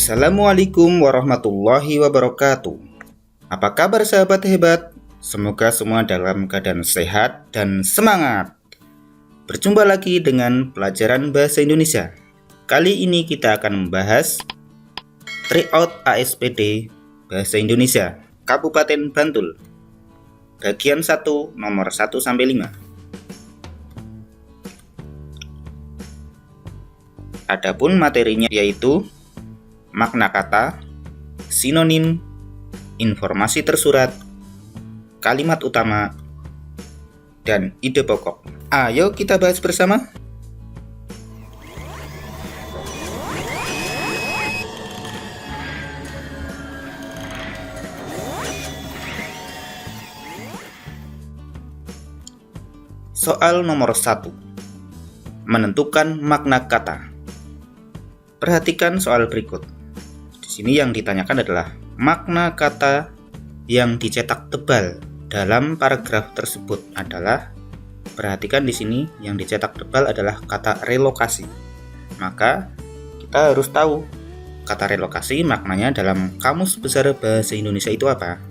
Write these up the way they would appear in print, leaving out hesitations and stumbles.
Assalamualaikum warahmatullahi wabarakatuh. Apa kabar sahabat hebat? Semoga semua dalam keadaan sehat dan semangat. Berjumpa lagi dengan pelajaran bahasa Indonesia. Kali ini kita akan membahas Tryout ASPD Bahasa Indonesia Kabupaten Bantul. Bagian 1 nomor 1-5. Adapun materinya yaitu makna kata, sinonim, informasi tersurat, kalimat utama, dan ide pokok. Ayo kita bahas bersama. Soal nomor 1. Menentukan makna kata. Perhatikan soal berikut. Di sini yang ditanyakan adalah makna kata yang dicetak tebal dalam paragraf tersebut adalah, perhatikan di sini yang dicetak tebal adalah kata relokasi. Maka kita harus tahu kata relokasi maknanya dalam Kamus Besar Bahasa Indonesia itu apa.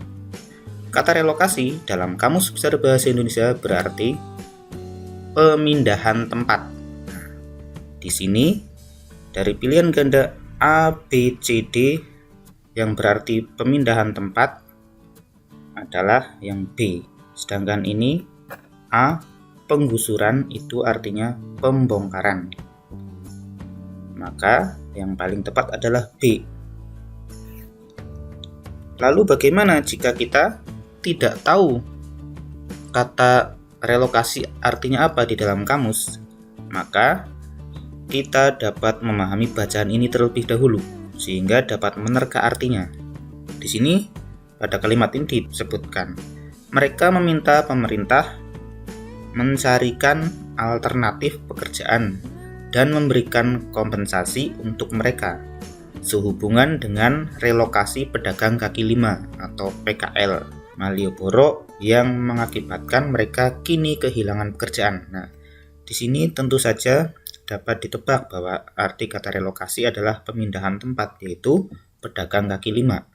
Kata relokasi dalam Kamus Besar Bahasa Indonesia berarti pemindahan tempat. Nah, di sini dari pilihan ganda A, B, C, D yang berarti pemindahan tempat adalah yang B. Sedangkan ini A, penggusuran, itu artinya pembongkaran. Maka yang paling tepat adalah B. Lalu bagaimana jika kita tidak tahu kata relokasi artinya apa di dalam kamus? Maka kita dapat memahami bacaan ini terlebih dahulu sehingga dapat menerka artinya. Di sini pada kalimat ini disebutkan, mereka meminta pemerintah mencarikan alternatif pekerjaan dan memberikan kompensasi untuk mereka sehubungan dengan relokasi pedagang kaki lima atau PKL Malioboro yang mengakibatkan mereka kini kehilangan pekerjaan. Nah, di sini tentu saja dapat ditebak bahwa arti kata relokasi adalah pemindahan tempat, yaitu pedagang kaki lima.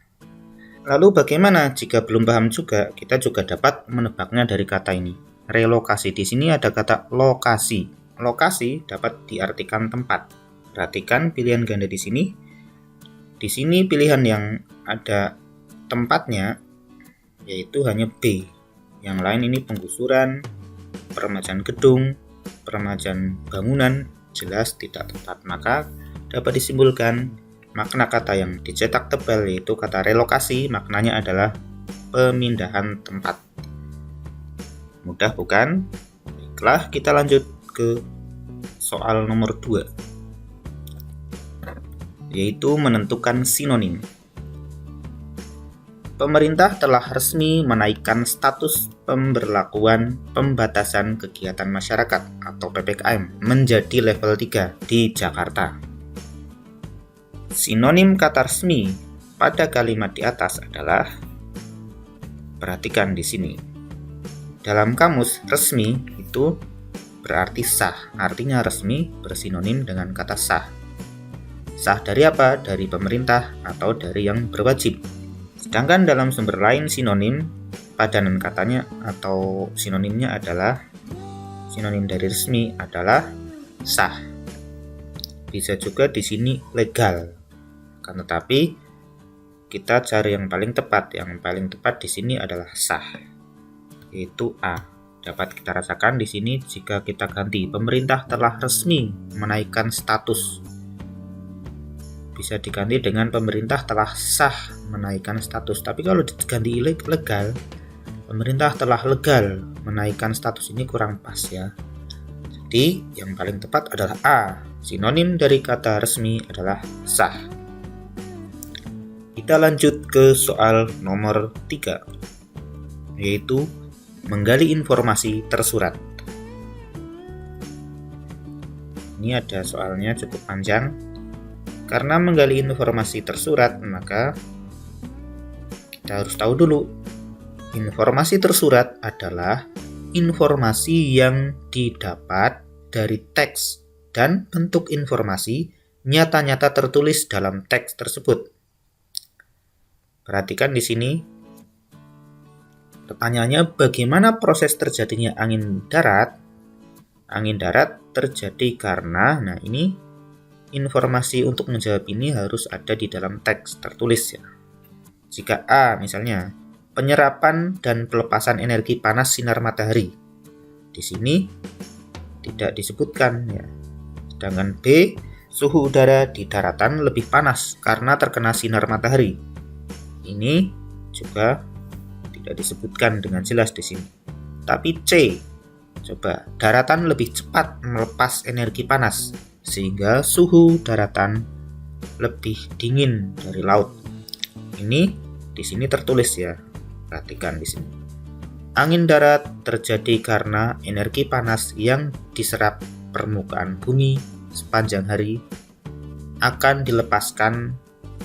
Lalu bagaimana jika belum paham juga? Kita juga dapat menebaknya dari kata ini. Relokasi di sini ada kata lokasi. Lokasi dapat diartikan tempat. Perhatikan pilihan ganda di sini. Di sini pilihan yang ada tempatnya yaitu hanya B. Yang lain ini penggusuran, peremajaan gedung, peremajaan bangunan, jelas tidak tepat. Maka dapat disimpulkan makna kata yang dicetak tebal yaitu kata relokasi maknanya adalah pemindahan tempat. Mudah bukan? Baiklah, kita lanjut ke soal nomor 2, yaitu menentukan sinonim. Pemerintah telah resmi menaikkan status pemberlakuan pembatasan kegiatan masyarakat atau PPKM menjadi level 3 di Jakarta. Sinonim kata resmi pada kalimat di atas adalah, perhatikan di sini. Dalam kamus, resmi itu berarti sah. Artinya resmi bersinonim dengan kata sah. Sah dari apa? Dari pemerintah atau dari yang berwajib. Sedangkan dalam sumber lain sinonim padanan katanya atau sinonimnya adalah, sinonim dari resmi adalah sah. Bisa juga di sini legal. Kan tetapi kita cari yang paling tepat. Yang paling tepat di sini adalah sah, yaitu A. Dapat kita rasakan di sini jika kita ganti pemerintah telah resmi menaikkan status, bisa diganti dengan pemerintah telah sah menaikkan status. Tapi kalau diganti legal, pemerintah telah legal menaikkan status, ini kurang pas ya. Jadi yang paling tepat adalah A. Sinonim dari kata resmi adalah sah. Kita lanjut ke soal nomor 3, yaitu menggali informasi tersurat. Ini ada soalnya cukup panjang. Karena menggali informasi tersurat, maka kita harus tahu dulu. Informasi tersurat adalah informasi yang didapat dari teks dan bentuk informasi nyata-nyata tertulis dalam teks tersebut. Perhatikan di sini. Pertanyaannya, bagaimana proses terjadinya angin darat? Angin darat terjadi karena, nah ini informasi untuk menjawab ini harus ada di dalam teks tertulis ya. Jika A misalnya, penyerapan dan pelepasan energi panas sinar matahari. Di sini tidak disebutkan ya. Sedangkan B, suhu udara di daratan lebih panas karena terkena sinar matahari. Ini juga tidak disebutkan dengan jelas di sini. Tapi C, coba, daratan lebih cepat melepas energi panas sehingga suhu daratan lebih dingin dari laut. Ini di sini tertulis ya. Perhatikan di sini. Angin darat terjadi karena energi panas yang diserap permukaan bumi sepanjang hari akan dilepaskan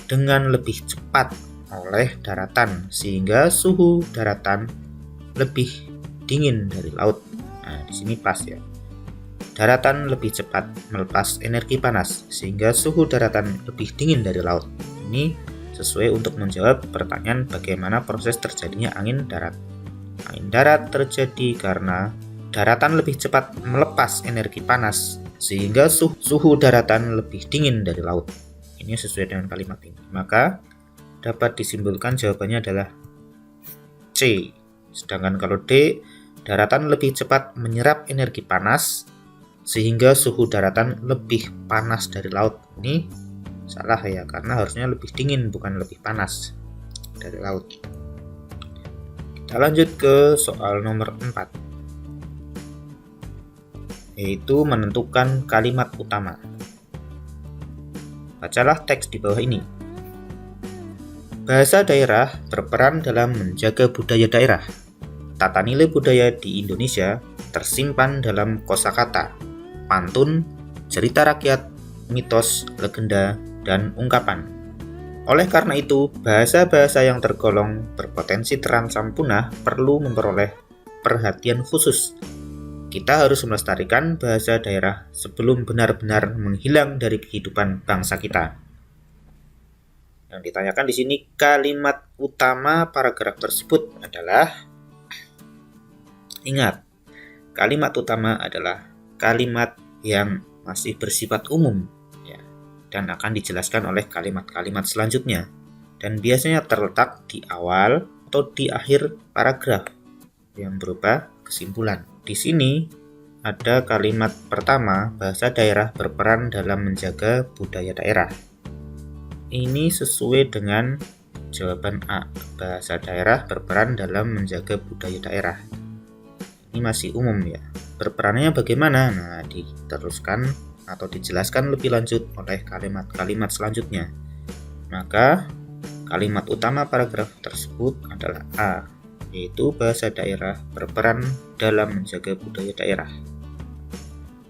dengan lebih cepat oleh daratan sehingga suhu daratan lebih dingin dari laut. Nah, di sini pas ya. Daratan lebih cepat melepas energi panas sehingga suhu daratan lebih dingin dari laut. Ini sesuai untuk menjawab pertanyaan bagaimana proses terjadinya angin darat. Angin darat terjadi karena daratan lebih cepat melepas energi panas sehingga suhu daratan lebih dingin dari laut. Ini sesuai dengan kalimat ini. Maka dapat disimpulkan jawabannya adalah C. Sedangkan kalau D, daratan lebih cepat menyerap energi panas sehingga suhu daratan lebih panas dari laut. Ini salah ya, karena harusnya lebih dingin bukan lebih panas dari laut. Kita lanjut ke soal nomor 4, yaitu menentukan kalimat utama. Bacalah teks di bawah ini. Bahasa daerah berperan dalam menjaga budaya daerah. Tata nilai budaya di Indonesia tersimpan dalam kosakata, pantun, cerita rakyat, mitos, legenda, dan ungkapan. Oleh karena itu, bahasa-bahasa yang tergolong berpotensi terancam punah perlu memperoleh perhatian khusus. Kita harus melestarikan bahasa daerah sebelum benar-benar menghilang dari kehidupan bangsa kita. Yang ditanyakan di sini, kalimat utama paragraf tersebut adalah, ingat, kalimat utama adalah kalimat yang masih bersifat umum ya, dan akan dijelaskan oleh kalimat-kalimat selanjutnya, dan biasanya terletak di awal atau di akhir paragraf yang berupa kesimpulan. Di sini ada kalimat pertama, bahasa daerah berperan dalam menjaga budaya daerah. Ini sesuai dengan jawaban A. Bahasa daerah berperan dalam menjaga budaya daerah. Ini masih umum ya. Berperannya bagaimana? Nah, diteruskan atau dijelaskan lebih lanjut oleh kalimat-kalimat selanjutnya. Maka kalimat utama paragraf tersebut adalah A, yaitu bahasa daerah berperan dalam menjaga budaya daerah.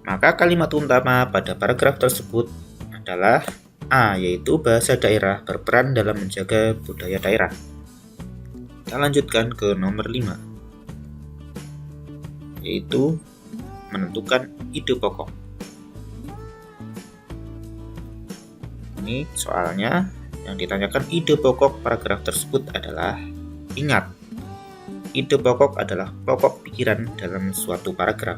Maka kalimat utama pada paragraf tersebut adalah A, yaitu bahasa daerah berperan dalam menjaga budaya daerah. Kita lanjutkan ke nomor 5, yaitu menentukan ide pokok. Ini soalnya yang ditanyakan ide pokok paragraf tersebut adalah, ingat, ide pokok adalah pokok pikiran dalam suatu paragraf.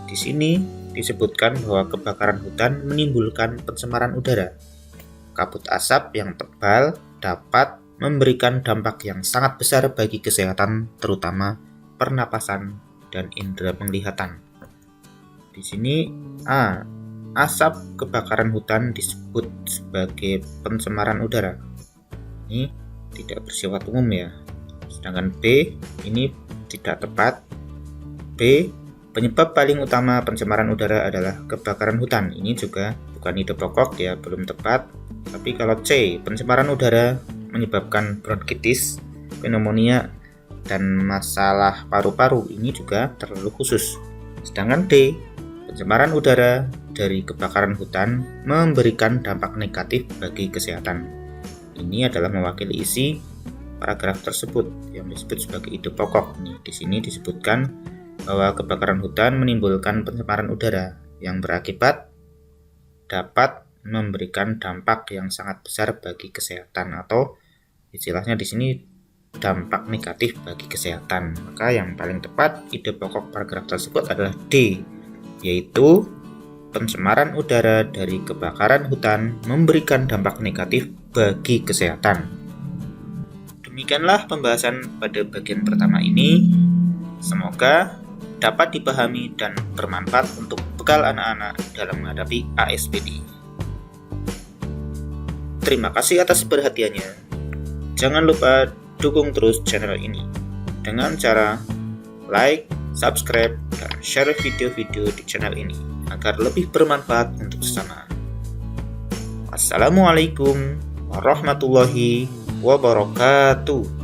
Di sini disebutkan bahwa kebakaran hutan menimbulkan pencemaran udara. Kabut asap yang tebal dapat memberikan dampak yang sangat besar bagi kesehatan, terutama pernapasan dan indera penglihatan. Di sini A, asap kebakaran hutan disebut sebagai pencemaran udara. Ini tidak bersifat umum ya. Sedangkan B, ini tidak tepat. B, penyebab paling utama pencemaran udara adalah kebakaran hutan. Ini juga bukan ide pokok ya, belum tepat. Tapi kalau C, pencemaran udara menyebabkan bronkitis, pneumonia, dan masalah paru-paru, ini juga terlalu khusus. Sedangkan D, pencemaran udara dari kebakaran hutan memberikan dampak negatif bagi kesehatan. Ini adalah mewakili isi paragraf tersebut yang disebut sebagai ide pokok. Di sini disebutkan bahwa kebakaran hutan menimbulkan pencemaran udara yang berakibat dapat memberikan dampak yang sangat besar bagi kesehatan, atau istilahnya di sini dampak negatif bagi kesehatan. Maka yang paling tepat ide pokok paragraf tersebut adalah D, yaitu pencemaran udara dari kebakaran hutan memberikan dampak negatif bagi kesehatan. Demikianlah pembahasan pada bagian pertama ini. Semoga dapat dipahami dan bermanfaat untuk bekal anak-anak dalam menghadapi ASPD. Terima kasih atas perhatiannya. Jangan lupa dukung terus channel ini dengan cara like, subscribe, dan share video-video di channel ini agar lebih bermanfaat untuk sesama. Wassalamualaikum warahmatullahi wabarakatuh.